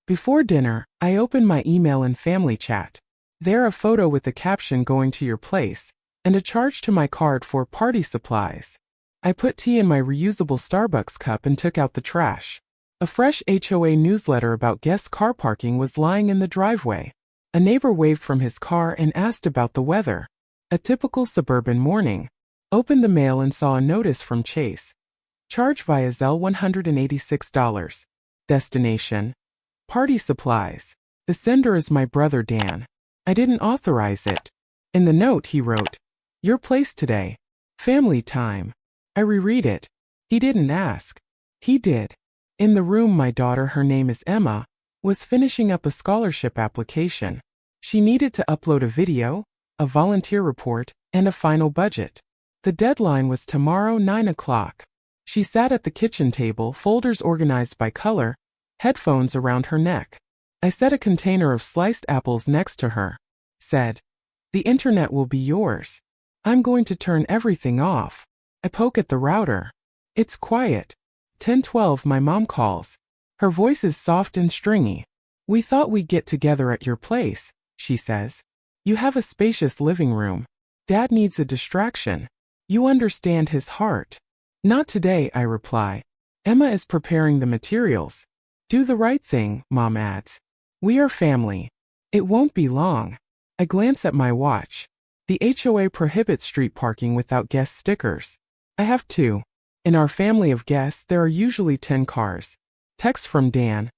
Before dinner, I open my email and family chat. There a photo with the caption "Going to your place," and a charge to my card for party supplies. I put tea in my reusable Starbucks cup and took out the trash. A fresh HOA newsletter about guest car parking was lying in the driveway. A neighbor waved from his car and asked about the weather. A typical suburban morning. Opened the mail and saw a notice from Chase. Charge via Zelle $186. Destination: party supplies. The sender is my brother Dan. I didn't authorize it. In the note he wrote, "Your place today. Family time." I reread it. He didn't ask. He did. In the room, my daughter, her name is Emma, was finishing up a scholarship application. She needed to upload a video, a volunteer report, and a final budget. The deadline was tomorrow 9 o'clock. She sat at the kitchen table, folders organized by color, headphones around her neck. I set a container of sliced apples next to her. Said, "The internet will be yours. I'm going to turn everything off." I poke at the router. It's quiet. 10:12 my mom calls. Her voice is soft and stringy. "We thought we'd get together at your place," she says. "You have a spacious living room. Dad needs a distraction. You understand his heart." "Not today," I reply. "Emma is preparing the materials." "Do the right thing," Mom adds. "We are family. It won't be long." I glance at my watch. The HOA prohibits street parking without guest stickers. I have 2. In our family of guests, there are usually 10 cars. Text from Dan.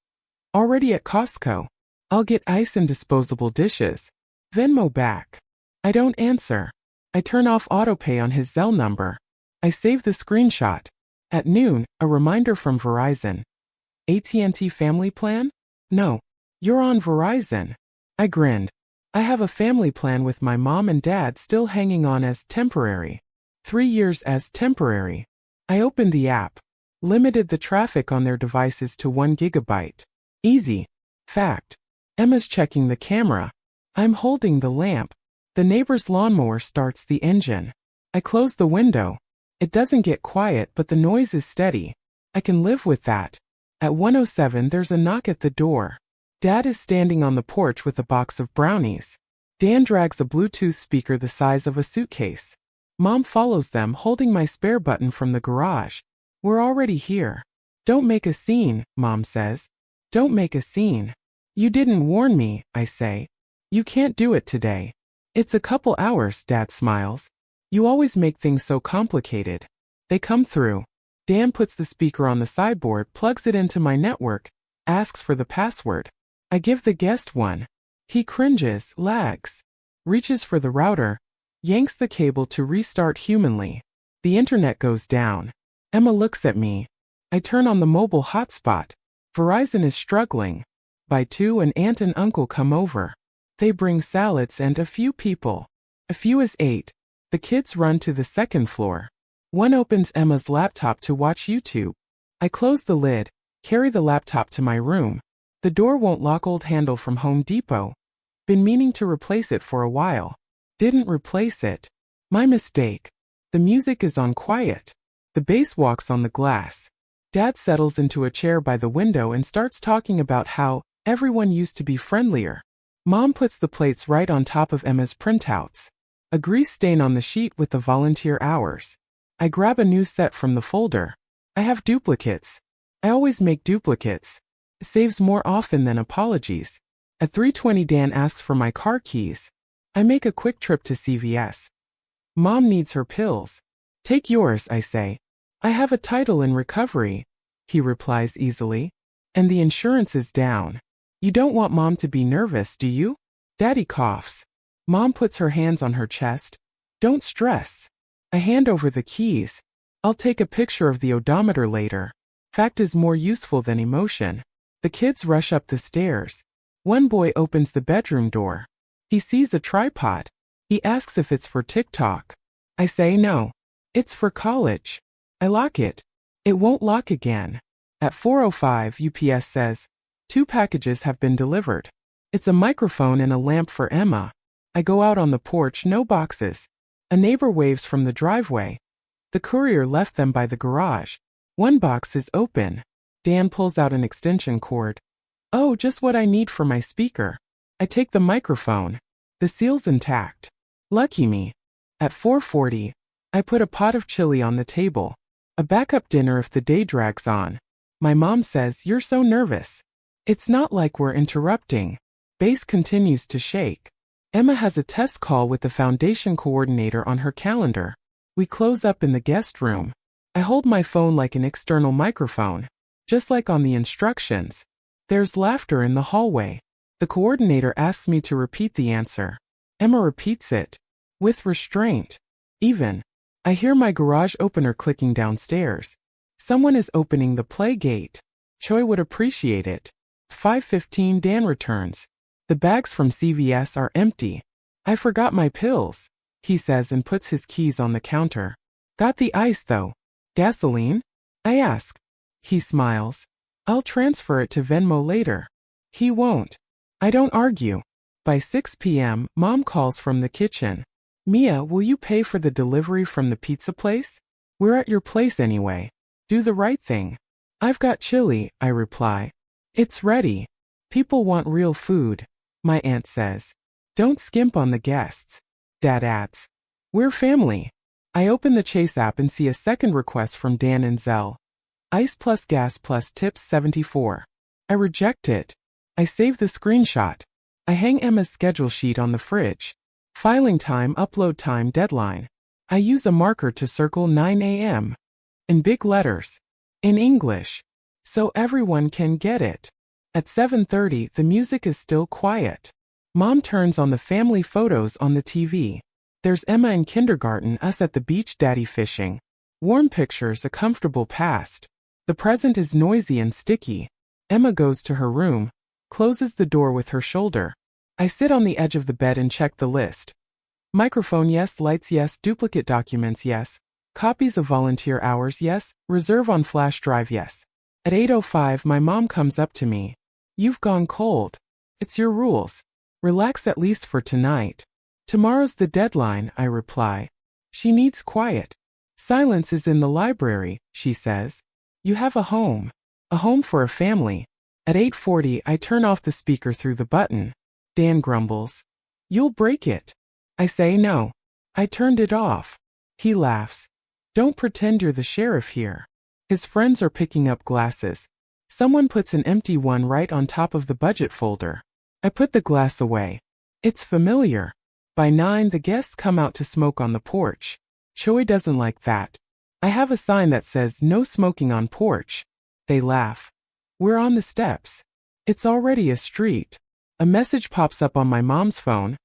"Already at Costco. I'll get ice and disposable dishes. Venmo back." I don't answer. I turn off autopay on his Zelle number. I save the screenshot. At noon, a reminder from Verizon. "AT&T family plan? No. You're on Verizon." I grinned. I have a family plan with my mom and dad still hanging on as temporary. 3 years as temporary. I opened the app. Limited the traffic on their devices to 1 gigabyte. Easy. Fact. Emma's checking the camera. I'm holding the lamp. The neighbor's lawnmower starts the engine. I close the window. It doesn't get quiet, but the noise is steady. I can live with that. At 1:07 there's a knock at the door. Dad is standing on the porch with a box of brownies. Dan drags a Bluetooth speaker the size of a suitcase. Mom follows them, holding my spare button from the garage. "We're already here." "Don't make a scene," Mom says. "Don't make a scene." "You didn't warn me," I say. "You can't do it today." "It's a couple hours," Dad smiles. "You always make things so complicated." They come through. Dan puts the speaker on the sideboard, plugs it into my network, asks for the password. I give the guest one. He cringes, lags, reaches for the router, yanks the cable to restart humanly. The internet goes down. Emma looks at me. I turn on the mobile hotspot. Verizon is struggling. By 2, an aunt and uncle come over. They bring salads and a few people. A few is 8. The kids run to the second floor. One opens Emma's laptop to watch YouTube. I close the lid, carry the laptop to my room. The door won't lock. Old handle from Home Depot. Been meaning to replace it for a while. Didn't replace it. My mistake. The music is on quiet. The bass walks on the glass. Dad settles into a chair by the window and starts talking about how everyone used to be friendlier. Mom puts the plates right on top of Emma's printouts. A grease stain on the sheet with the volunteer hours. I grab a new set from the folder. I have duplicates. I always make duplicates. Saves more often than apologies. At 3:20 Dan asks for my car keys. I make a quick trip to CVS. Mom needs her pills. "Take yours," I say. "I have a title in recovery," he replies easily. "And the insurance is down. You don't want Mom to be nervous, do you?" Daddy coughs. Mom puts her hands on her chest. "Don't stress." I hand over the keys. "I'll take a picture of the odometer later. Fact is more useful than emotion." The kids rush up the stairs. One boy opens the bedroom door. He sees a tripod. He asks if it's for TikTok. I say no. It's for college. I lock it. It won't lock again. At 4:05 UPS says, 2 packages have been delivered. It's a microphone and a lamp for Emma. I go out on the porch, no boxes. A neighbor waves from the driveway. The courier left them by the garage. One box is open. Dan pulls out an extension cord. Oh, just what I need for my speaker. I take the microphone. The seal's intact. Lucky me. At 4:40, I put a pot of chili on the table. A backup dinner if the day drags on. My mom says, "You're so nervous." It's not like we're interrupting. Base continues to shake. Emma has a test call with the foundation coordinator on her calendar. We close up in the guest room. I hold my phone like an external microphone, just like on the instructions. There's laughter in the hallway. The coordinator asks me to repeat the answer. Emma repeats it, with restraint. Even. I hear my garage opener clicking downstairs. Someone is opening the play gate. Choi would appreciate it. 5:15 Dan returns. The bags from CVS are empty. I forgot my pills, he says and puts his keys on the counter. Got the ice though. Gasoline? I ask. He smiles. I'll transfer it to Venmo later. He won't. I don't argue. By 6 p.m., Mom calls from the kitchen. Mia, will you pay for the delivery from the pizza place? We're at your place anyway. Do the right thing. I've got chili, I reply. It's ready. People want real food, my aunt says. Don't skimp on the guests. Dad adds. We're family. I open the Chase app and see a second request from Dan and Zell. Ice plus gas plus tips 74. I reject it. I save the screenshot. I hang Emma's schedule sheet on the fridge. Filing time, upload time, deadline. I use a marker to circle 9 a.m. in big letters. In English. So everyone can get it. At 7:30, the music is still quiet. Mom turns on the family photos on the TV. There's Emma in kindergarten, us at the beach, Daddy fishing. Warm pictures, a comfortable past. The present is noisy and sticky. Emma goes to her room, closes the door with her shoulder. I sit on the edge of the bed and check the list. Microphone yes, lights yes, duplicate documents yes, copies of volunteer hours yes, reserve on flash drive yes. At 8:05 my mom comes up to me. You've gone cold. It's your rules. Relax at least for tonight. Tomorrow's the deadline, I reply. She needs quiet. Silence is in the library, she says. You have a home for a family. At 8:40 I turn off the speaker through the button. Dan grumbles. You'll break it. I say no. I turned it off. He laughs. Don't pretend you're the sheriff here. His friends are picking up glasses. Someone puts an empty one right on top of the budget folder. I put the glass away. It's familiar. By 9 the guests come out to smoke on the porch. Choi doesn't like that. I have a sign that says no smoking on porch. They laugh. We're on the steps. It's already a street. A message pops up on my mom's phone.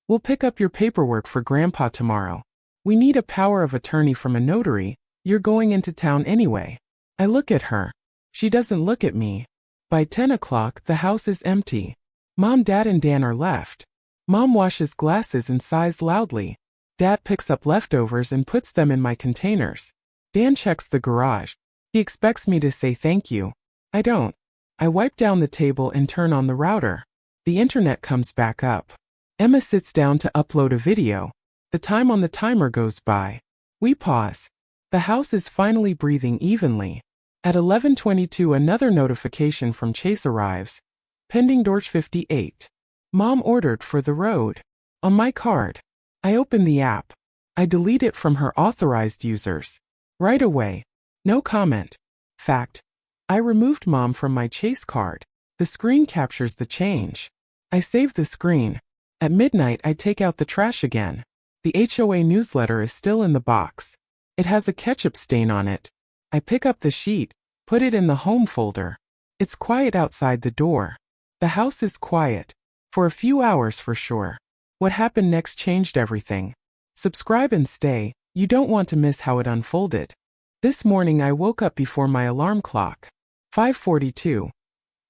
We'll pick up your paperwork for Grandpa tomorrow. We need a power of attorney from a notary. You're going into town anyway. I look at her. She doesn't look at me. By 10 o'clock, the house is empty. Mom, Dad, and Dan are left. Mom washes glasses and sighs loudly. Dad picks up leftovers and puts them in my containers. Dan checks the garage. He expects me to say thank you. I don't. I wipe down the table and turn on the router. The internet comes back up. Emma sits down to upload a video. The time on the timer goes by. We pause. The house is finally breathing evenly. At 11:22 another notification from Chase arrives. Pending Dorch 58. Mom ordered for the road. On my card. I open the app. I delete it from her authorized users. Right away. No comment. Fact. I removed Mom from my Chase card. The screen captures the change. I save the screen. At midnight I take out the trash again. The HOA newsletter is still in the box. It has a ketchup stain on it. I pick up the sheet, put it in the home folder. It's quiet outside the door. The house is quiet. For a few hours for sure. What happened next changed everything. Subscribe and stay, you don't want to miss how it unfolded. This morning I woke up before my alarm clock. 5:42.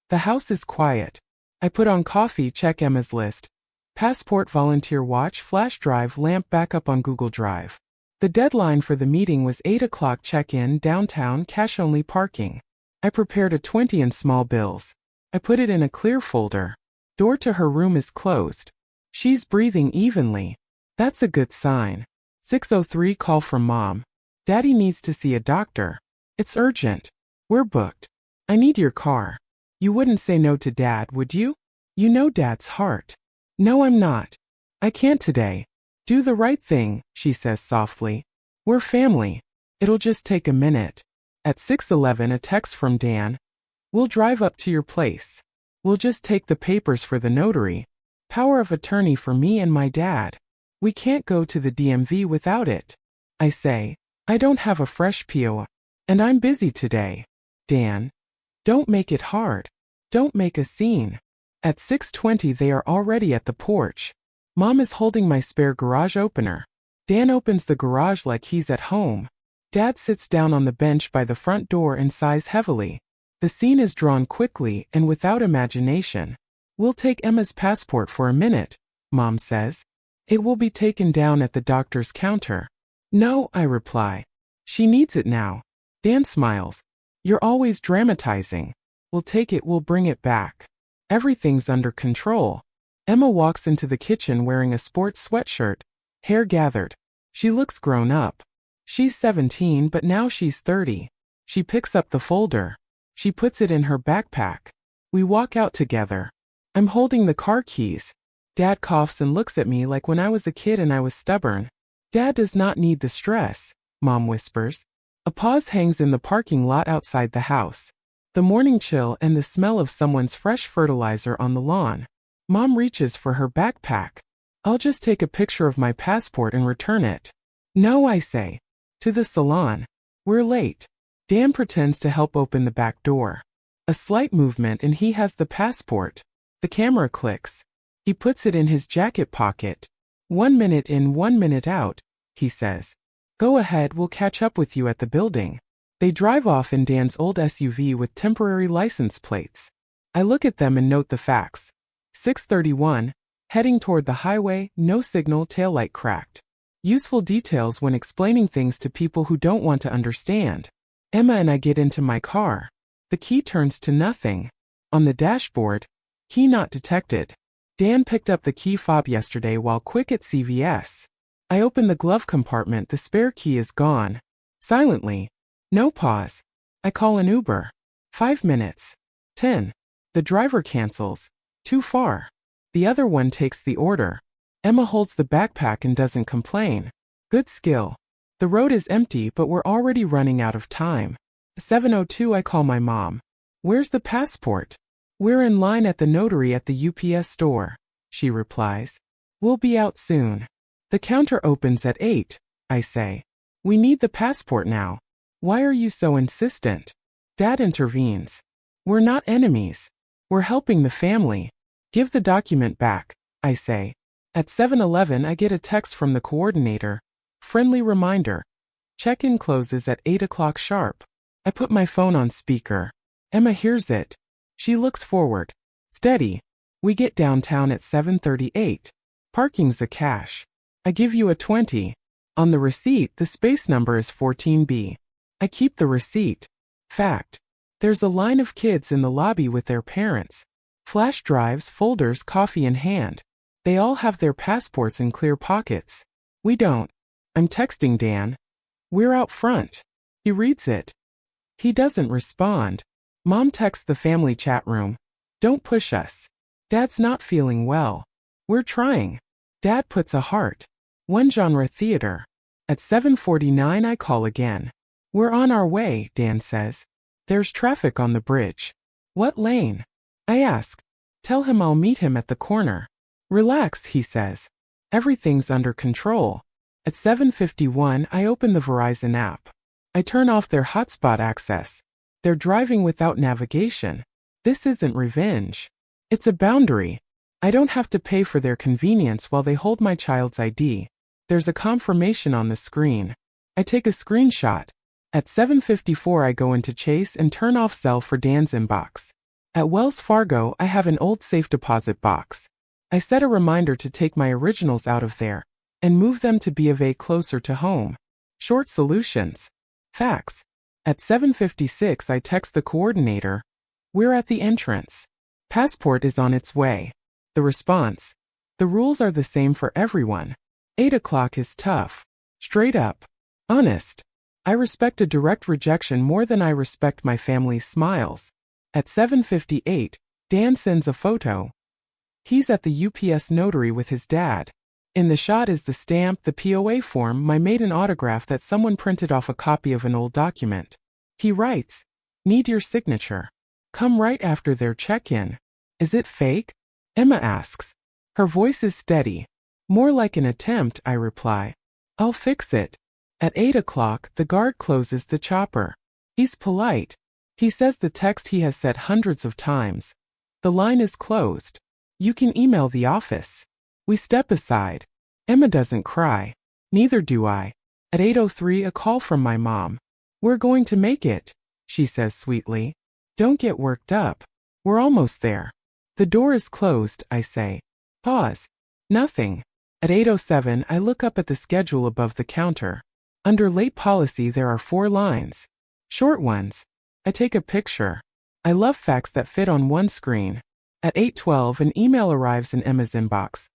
The house is quiet. I put on coffee, check Emma's list. Passport, volunteer watch, flash drive, lamp backup on Google Drive. The deadline for the meeting was 8 o'clock, check-in, downtown, cash-only parking. I prepared a 20 in small bills. I put it in a clear folder. Door to her room is closed. She's breathing evenly. That's a good sign. 6:03 call from Mom. Daddy needs to see a doctor. It's urgent. We're booked. I need your car. You wouldn't say no to Dad, would you? You know Dad's heart. No, I'm not. I can't today. Do the right thing, she says softly. We're family. It'll just take a minute. At 6:11, a text from Dan. We'll drive up to your place. We'll just take the papers for the notary. Power of attorney for me and my dad. We can't go to the DMV without it. I say, I don't have a fresh PO, and I'm busy today. Dan, don't make it hard. Don't make a scene. At 6:20 they are already at the porch. Mom is holding my spare garage opener. Dan opens the garage like he's at home. Dad sits down on the bench by the front door and sighs heavily. The scene is drawn quickly and without imagination. We'll take Emma's passport for a minute, Mom says. It will be taken down at the doctor's counter. No, I reply. She needs it now. Dan smiles. You're always dramatizing. We'll take it, we'll bring it back. Everything's under control. Emma walks into the kitchen wearing a sports sweatshirt, hair gathered. She looks grown up. She's 17, but now she's 30. She picks up the folder. She puts it in her backpack. We walk out together. I'm holding the car keys. Dad coughs and looks at me like when I was a kid and I was stubborn. Dad does not need the stress, Mom whispers. A pause hangs in the parking lot outside the house. The morning chill and the smell of someone's fresh fertilizer on the lawn. Mom reaches for her backpack. I'll just take a picture of my passport and return it. No, I say. To the salon. We're late. Dan pretends to help open the back door. A slight movement and he has the passport. The camera clicks. He puts it in his jacket pocket. 1 minute in, 1 minute out, he says. Go ahead, we'll catch up with you at the building. They drive off in Dan's old SUV with temporary license plates. I look at them and note the facts. 6:31, heading toward the highway, no signal, taillight cracked. Useful details when explaining things to people who don't want to understand. Emma and I get into my car. The key turns to nothing. On the dashboard, key not detected. Dan picked up the key fob yesterday while quick at CVS. I open the glove compartment, the spare key is gone. Silently. No pause. I call an Uber. 5 minutes. 10. The driver cancels. Too far. The other one takes the order. Emma holds the backpack and doesn't complain. Good skill. The road is empty, but we're already running out of time. 7:02 I call my mom. Where's the passport? We're in line at the notary at the UPS store, she replies. We'll be out soon. The counter opens at 8, I say. We need the passport now. Why are you so insistent? Dad intervenes. We're not enemies. We're helping the family. Give the document back, I say. At 7:11 I get a text from the coordinator. Friendly reminder. Check-in closes at 8 o'clock sharp. I put my phone on speaker. Emma hears it. She looks forward. Steady. We get downtown at 7:38. Parking's a cash. I give you a 20. On the receipt, the space number is 14B. I keep the receipt. Fact. There's a line of kids in the lobby with their parents. Flash drives, folders, coffee in hand. They all have their passports in clear pockets. We don't. I'm texting Dan. We're out front. He reads it. He doesn't respond. Mom texts the family chat room. Don't push us. Dad's not feeling well. We're trying. Dad puts a heart. One genre theater. At 7:49 I call again. We're on our way, Dan says. There's traffic on the bridge. What lane? I ask. Tell him I'll meet him at the corner. Relax, he says. Everything's under control. At 7:51 I open the Verizon app. I turn off their hotspot access. They're driving without navigation. This isn't revenge. It's a boundary. I don't have to pay for their convenience while they hold my child's ID. There's a confirmation on the screen. I take a screenshot. At 7:54 I go into Chase and turn off Zelle for Dan's inbox. At Wells Fargo I have an old safe deposit box. I set a reminder to take my originals out of there and move them to B of A closer to home. Short solutions. Facts. At 7:56 I text the coordinator. We're at the entrance. Passport is on its way. The response. The rules are the same for everyone. 8 o'clock is tough. Straight up. Honest. I respect a direct rejection more than I respect my family's smiles. At 7:58, Dan sends a photo. He's at the UPS notary with his dad. In the shot is the stamp, the POA form, my maiden autograph that someone printed off a copy of an old document. He writes, "Need your signature. Come right after their check-in." Is it fake? Emma asks. Her voice is steady. More like an attempt, I reply. I'll fix it. At 8 o'clock, the guard closes the chopper. He's polite. He says the text he has said hundreds of times. The line is closed. You can email the office. We step aside. Emma doesn't cry. Neither do I. At 8:03, a call from my mom. We're going to make it, she says sweetly. Don't get worked up. We're almost there. The door is closed, I say. Pause. Nothing. At 8:07, I look up at the schedule above the counter. Under late policy, there are 4 lines. Short ones. I take a picture. I love facts that fit on one screen. At 8:12, an email arrives in Emma's inbox.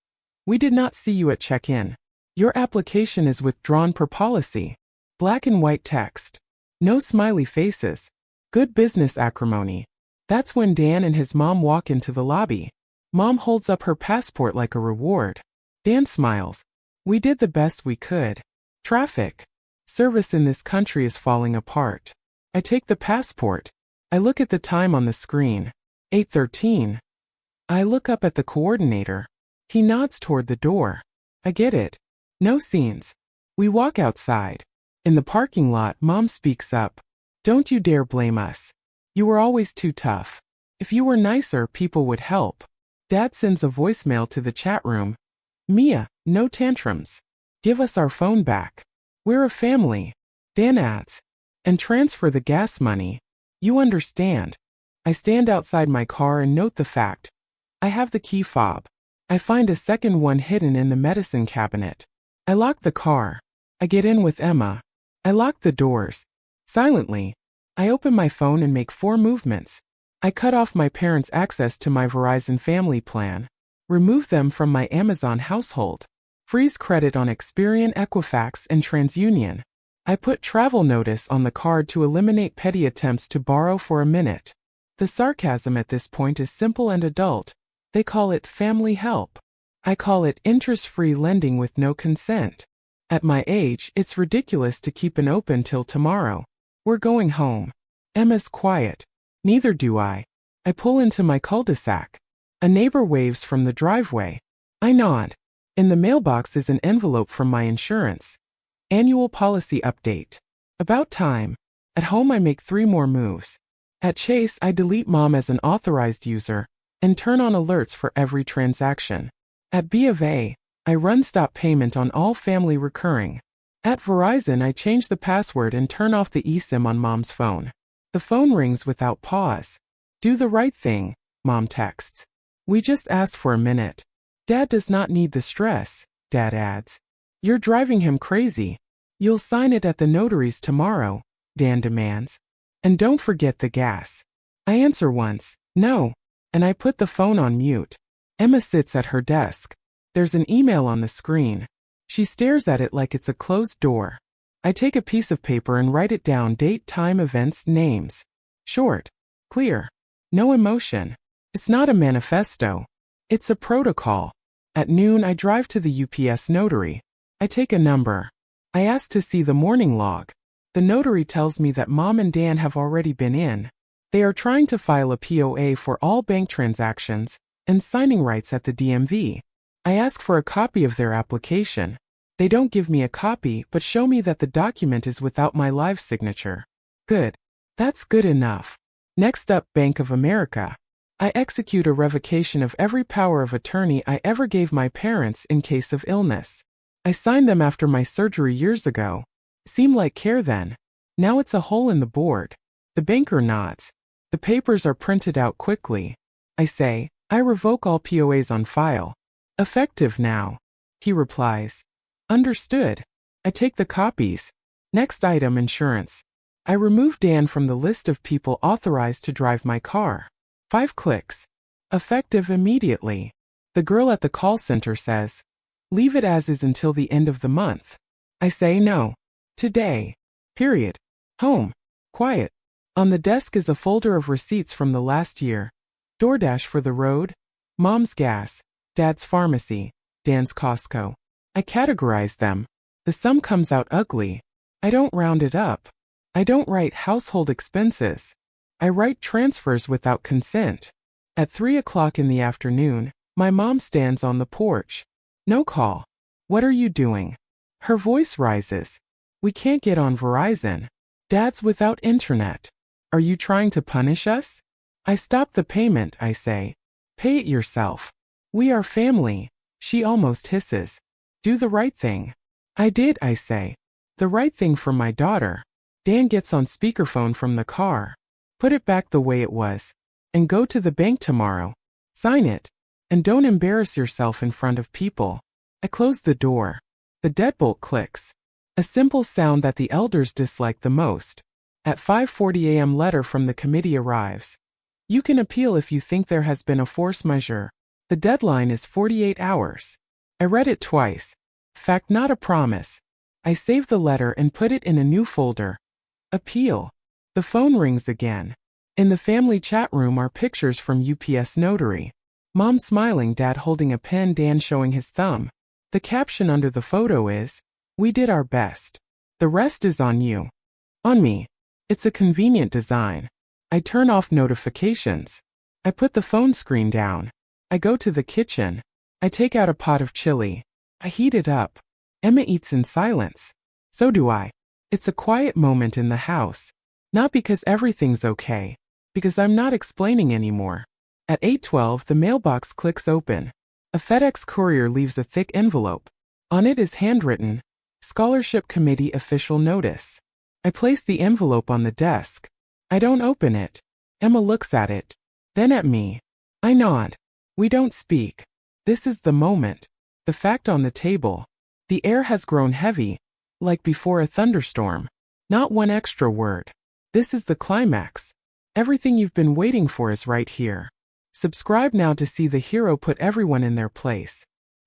We did not see you at check-in. Your application is withdrawn per policy. Black and white text. No smiley faces. Good business acrimony. That's when Dan and his mom walk into the lobby. Mom holds up her passport like a reward. Dan smiles. We did the best we could. Traffic. Service in this country is falling apart. I take the passport. I look at the time on the screen. 8:13. I look up at the coordinator. He nods toward the door. I get it. No scenes. We walk outside. In the parking lot, Mom speaks up. Don't you dare blame us. You were always too tough. If you were nicer, people would help. Dad sends a voicemail to the chat room. Mia, no tantrums. Give us our phone back. We're a family. Dan adds. And transfer the gas money. You understand. I stand outside my car and note the fact. I have the key fob. I find a second one hidden in the medicine cabinet. I lock the car. I get in with Emma. I lock the doors. Silently, I open my phone and make 4 movements. I cut off my parents' access to my Verizon family plan. Remove them from my Amazon household. Freeze credit on Experian, Equifax, and TransUnion. I put travel notice on the card to eliminate petty attempts to borrow for a minute. The sarcasm at this point is simple and adult. They call it family help. I call it interest-free lending with no consent. At my age, it's ridiculous to keep an open till tomorrow. We're going home. Emma's quiet. Neither do I. I pull into my cul-de-sac. A neighbor waves from the driveway. I nod. In the mailbox is an envelope from my insurance. Annual policy update. About time. At home I make 3 more moves. At Chase I delete Mom as an authorized user and turn on alerts for every transaction. At B of A, I run stop payment on all family recurring. At Verizon I change the password and turn off the eSIM on Mom's phone. The phone rings without pause. Do the right thing, Mom texts. We just asked for a minute. Dad does not need the stress, Dad adds. You're driving him crazy. You'll sign it at the notary's tomorrow, Dan demands. And don't forget the gas. I answer once, no, and I put the phone on mute. Emma sits at her desk. There's an email on the screen. She stares at it like it's a closed door. I take a piece of paper and write it down: date, time, events, names. Short. Clear. No emotion. It's not a manifesto. It's a protocol. At noon I drive to the UPS notary. I take a number. I ask to see the morning log. The notary tells me that Mom and Dan have already been in. They are trying to file a POA for all bank transactions and signing rights at the DMV. I ask for a copy of their application. They don't give me a copy but show me that the document is without my live signature. Good. That's good enough. Next up, Bank of America. I execute a revocation of every power of attorney I ever gave my parents in case of illness. I signed them after my surgery years ago. Seemed like care then. Now it's a hole in the board. The banker nods. The papers are printed out quickly. I say, I revoke all POAs on file. Effective now. He replies. Understood. I take the copies. Next item, insurance. I remove Dan from the list of people authorized to drive my car. 5 clicks. Effective immediately. The girl at the call center says, leave it as is until the end of the month. I say no. Today. Period. Home. Quiet. On the desk is a folder of receipts from the last year. DoorDash for the road, Mom's gas, Dad's pharmacy, Dan's Costco. I categorize them. The sum comes out ugly. I don't round it up. I don't write household expenses. I write transfers without consent. At 3 o'clock in the afternoon, my mom stands on the porch. No call. What are you doing? Her voice rises. We can't get on Verizon. Dad's without internet. Are you trying to punish us? I stop the payment, I say. Pay it yourself. We are family. She almost hisses. Do the right thing. I did, I say. The right thing for my daughter. Dan gets on speakerphone from the car. Put it back the way it was. And go to the bank tomorrow. Sign it. And don't embarrass yourself in front of people. I close the door. The deadbolt clicks. A simple sound that the elders dislike the most. At 5:40 a.m. letter from the committee arrives. You can appeal if you think there has been a force majeure. The deadline is 48 hours. I read it twice. Fact, not a promise. I save the letter and put it in a new folder. Appeal. The phone rings again. In the family chat room are pictures from UPS Notary. Mom smiling, Dad holding a pen, Dan showing his thumb. The caption under the photo is, "We did our best. The rest is on you." On me. It's a convenient design. I turn off notifications. I put the phone screen down. I go to the kitchen. I take out a pot of chili. I heat it up. Emma eats in silence. So do I. It's a quiet moment in the house. Not because everything's okay. Because I'm not explaining anymore. At 8:12, the mailbox clicks open. A FedEx courier leaves a thick envelope. On it is handwritten, Scholarship Committee official notice. I place the envelope on the desk. I don't open it. Emma looks at it. Then at me. I nod. We don't speak. This is the moment. The fact on the table. The air has grown heavy, like before a thunderstorm. Not one extra word. This is the climax. Everything you've been waiting for is right here. Subscribe now to see the hero put everyone in their place.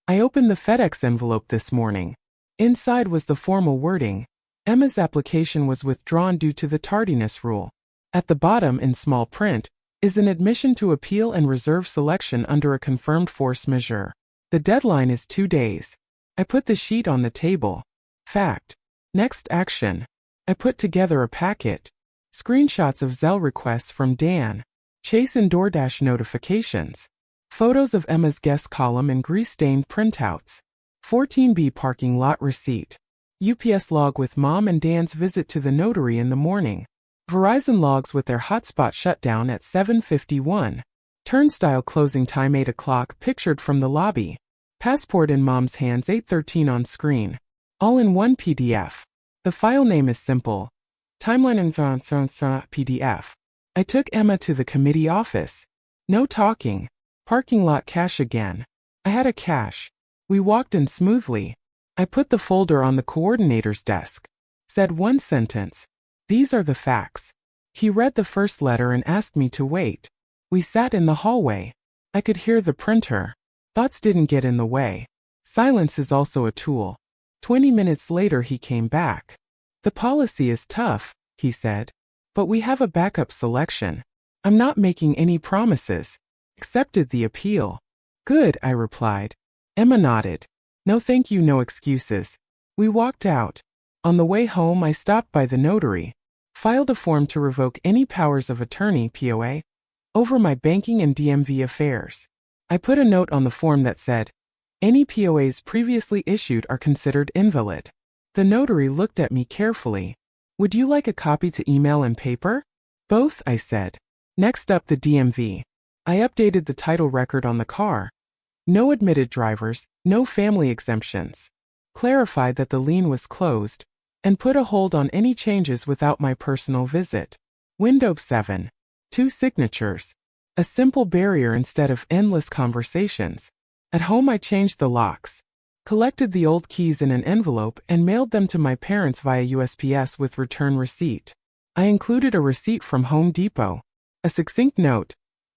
I opened the FedEx envelope this morning. Inside was the formal wording. Emma's application was withdrawn due to the tardiness rule. At the bottom, in small print, is an admission to appeal and reserve selection under a confirmed force majeure. The deadline is 2 days. I put the sheet on the table. Fact. Next action. I put together a packet. Screenshots of Zelle requests from Dan. Chase and DoorDash notifications. Photos of Emma's guest column and grease-stained printouts. 14B parking lot receipt. UPS log with Mom and Dan's visit to the notary in the morning. Verizon logs with their hotspot shutdown at 7:51. Turnstile closing time 8 o'clock pictured from the lobby. Passport in Mom's hands 8:13 on screen. All in one PDF. The file name is simple. Timeline in PDF. I took Emma to the committee office. No talking. Parking lot cash again. I had a cash. We walked in smoothly. I put the folder on the coordinator's desk. Said one sentence. These are the facts. He read the first letter and asked me to wait. We sat in the hallway. I could hear the printer. Thoughts didn't get in the way. Silence is also a tool. 20 minutes later he came back. The policy is tough, he said. But we have a backup selection. I'm not making any promises. Accepted the appeal. Good, I replied. Emma nodded. No thank you, no excuses. We walked out. On the way home I stopped by the notary. Filed a form to revoke any powers of attorney (POA) over my banking and DMV affairs. I put a note on the form that said, any POAs previously issued are considered invalid. The notary looked at me carefully. Would you like a copy to email and paper? Both, I said. Next up, the DMV. I updated the title record on the car. No admitted drivers, no family exemptions. Clarified that the lien was closed, and put a hold on any changes without my personal visit. Window 7. 2 signatures. A simple barrier instead of endless conversations. At home I changed the locks. Collected the old keys in an envelope and mailed them to my parents via USPS with return receipt. I included a receipt from Home Depot. A succinct note.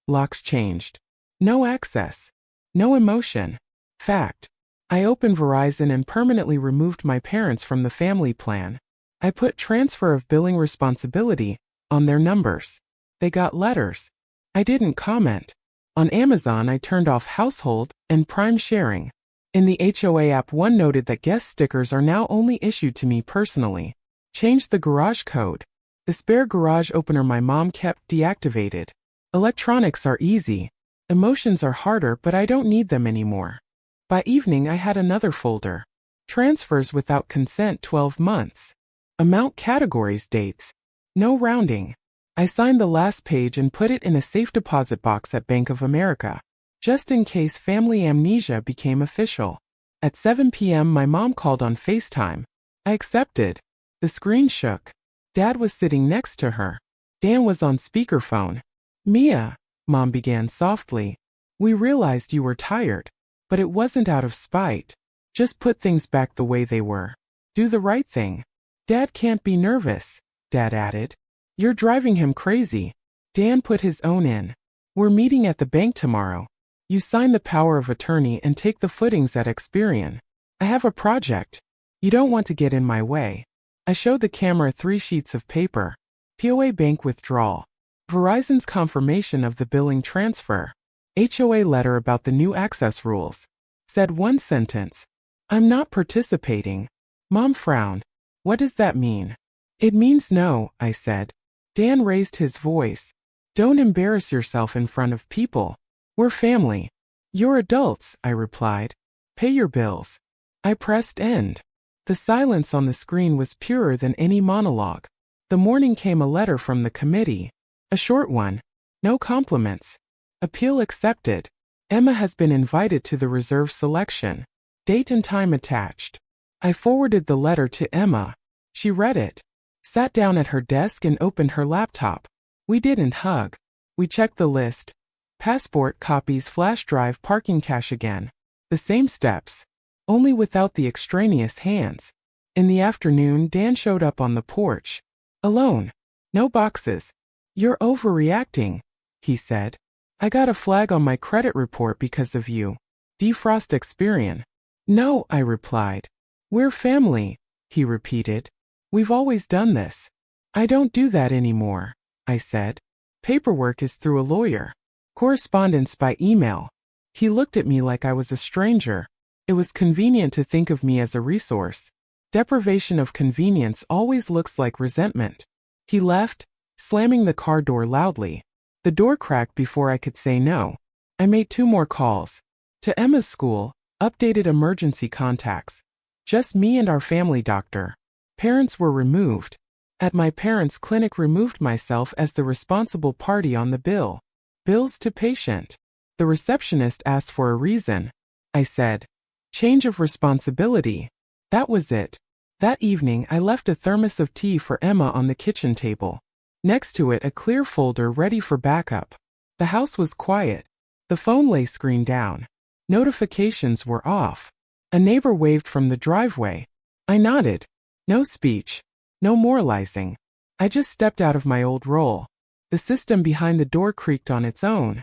Locks changed. No access. No emotion. Fact. I opened Verizon and permanently removed my parents from the family plan. I put transfer of billing responsibility on their numbers. They got letters. I didn't comment. On Amazon, I turned off household and Prime sharing. In the HOA app, one noted that guest stickers are now only issued to me personally. Changed the garage code. The spare garage opener my mom kept deactivated. Electronics are easy. Emotions are harder, but I don't need them anymore. By evening, I had another folder. Transfers without consent 12 months. Amount, categories, dates. No rounding. I signed the last page and put it in a safe deposit box at Bank of America, just in case family amnesia became official. At 7 p.m. my mom called on FaceTime. I accepted. The screen shook. Dad was sitting next to her. Dan was on speakerphone. Mia, Mom began softly. We realized you were tired, but it wasn't out of spite. Just put things back the way they were. Do the right thing. Dad can't be nervous, Dad added. You're driving him crazy. Dan put his own in. We're meeting at the bank tomorrow. You sign the power of attorney and take the footings at Experian. I have a project. You don't want to get in my way. I showed the camera 3 sheets of paper. POA bank withdrawal. Verizon's confirmation of the billing transfer. HOA letter about the new access rules. Said one sentence. I'm not participating. Mom frowned. What does that mean? It means no, I said. Dan raised his voice. Don't embarrass yourself in front of people. We're family. You're adults, I replied. Pay your bills. I pressed end. The silence on the screen was purer than any monologue. The morning came a letter from the committee. A short one. No compliments. Appeal accepted. Emma has been invited to the reserve selection. Date and time attached. I forwarded the letter to Emma. She read it. Sat down at her desk and opened her laptop. We didn't hug. We checked the list. Passport, copies, flash drive, parking cash again. The same steps. Only without the extraneous hands. In the afternoon, Dan showed up on the porch. Alone. No boxes. You're overreacting, he said. I got a flag on my credit report because of you. Defrost Experian. No, I replied. We're family, he repeated. We've always done this. I don't do that anymore, I said. Paperwork is through a lawyer. Correspondence by email. He looked at me like I was a stranger. It was convenient to think of me as a resource. Deprivation of convenience always looks like resentment. He left, slamming the car door loudly. The door cracked before I could say no. I made 2 more calls. To Emma's school, updated emergency contacts. Just me and our family doctor. Parents were removed. At my parents' clinic, removed myself as the responsible party on the bill. Bills to patient. The receptionist asked for a reason. I said, change of responsibility. That was it. That evening, I left a thermos of tea for Emma on the kitchen table. Next to it, a clear folder ready for backup. The house was quiet. The phone lay screen down. Notifications were off. A neighbor waved from the driveway. I nodded. No speech. No moralizing. I just stepped out of my old role. The system behind the door creaked on its own.